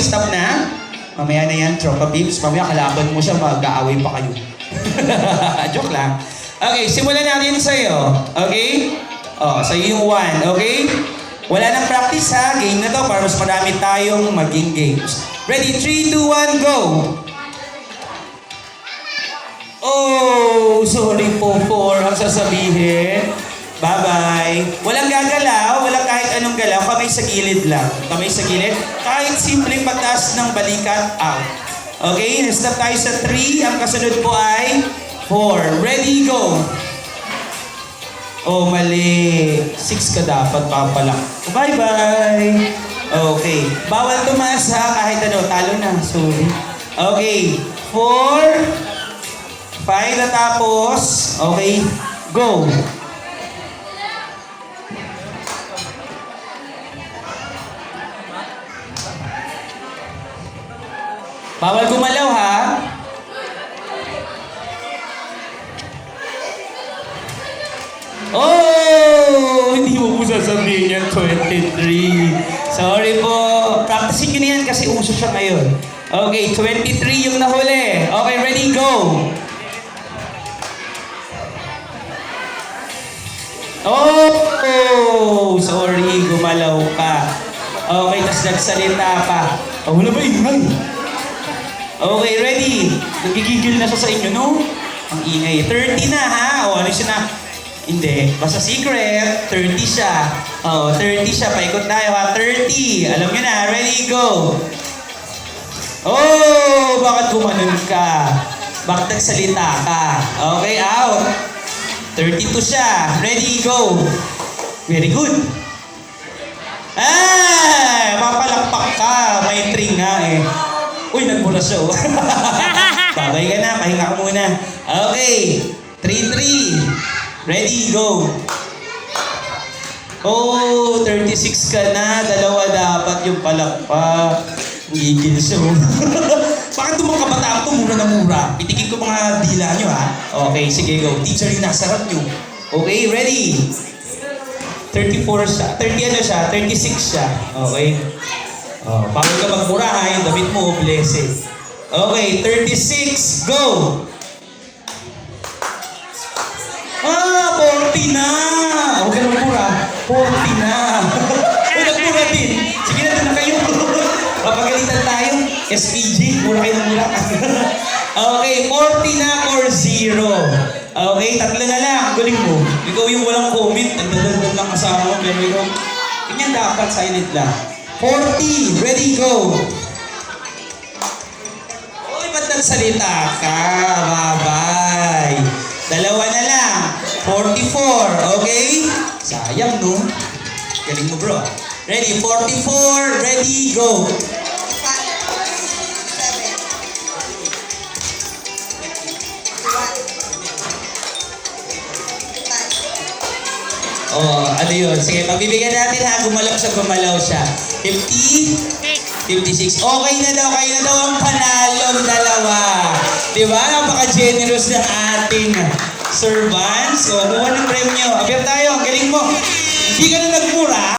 stop na. Mamaya na yan, tropa peeps. Mamaya kalaban mo siya, mag-aaway pa kayo. Joke lang. Okay, simulan natin sa'yo. Okay? Sa'yo yung 1. Okay? Wala nang practice ha. Game na to para mas marami tayong maging games. Ready? 3, 2, 1, go! Oh, sorry po for ang sasabihin. Bye-bye. Walang gagalaw, walang kahit anong galaw. Kamay sa gilid lang. Kamay sa gilid. Kahit simpleng pataas ng balikat, out. Okay, stop tayo sa 3. Ang kasunod po ay 4. Ready, go! Oh, mali. 6 ka dapat papalak. Bye-bye. Okay. Bawal tumaas ha. Kahit ano, talo na. Sorry. Okay. 4. 5 na tapos. Okay. Go. Bawal gumalaw ha. Oh! Hindi mo po sasabihin yan, 23. Sorry po. Practicing nyo na yan kasi uso siya ngayon. Okay, 23 yung nahuli. Okay, ready, go! Oh! Sorry, gumalaw ka. Okay, tas nagsalita pa. Oh, wala ba ingay? Okay, ready? Nagigigil na siya sa inyo, no? Ang ingay. 30 na, ha? O, ano siya na? Hindi. Basta secret. 30 siya. Oh, 30 siya. Paikot tayo, ha? 30. Alam nyo na. Ready, go! Oh! Bakit gumanon ka? Bakit nagsalita ka? Okay, out. 32 siya. Ready, go! Very good. Ah! Papalakpak ka. May string nga eh. Uy, nagmula siya. Babay ka na. Pahinga ka muna. Okay. 3-3. Ready, go. Oh, 36 ka na. 2 dapat yung palakpak. Gigil siya. Bakit itong mga kabataan ito mura na mura? Pitikin ko mga dila nyo ha. Okay, sige, go. Teacher rin nasarap nyo. Okay, ready? 34 siya. 30 ano siya? 36 siya. Okay. Bawal ka magmura ha. Yung damit mo, blessed. Okay, 36. Go! 40 na! Huwag ka na magmura. 40 na! Huwag nagmura din. Sige na, doon na kayo. Papagalitan tayo. SPG, mura kayo ng mura. Okay, 40 na or 0. Okay, 3 na lang. Galing mo. Ikaw yung walang comment. Nagdadagdag lang kasama mo. Pero ikaw, ganyan dapat, silent lang. 40. Ready, go. Uy, ba't nagsalita ka? Bye-bye. 2 na lang. 44. Okay? Sayang, no? Galing mo, bro. Ready? 44. Ready, go. Oh, ano yun? Sige, pagbibigyan natin ha. Gumalaw siya. 50? 56. Okay na daw. Kayo na daw ang panalong 2. Diba? Napaka-generous ng ating servants. So, kuha ng premyo. Abiyap tayo. Galing mo. Hindi ka na nagmura.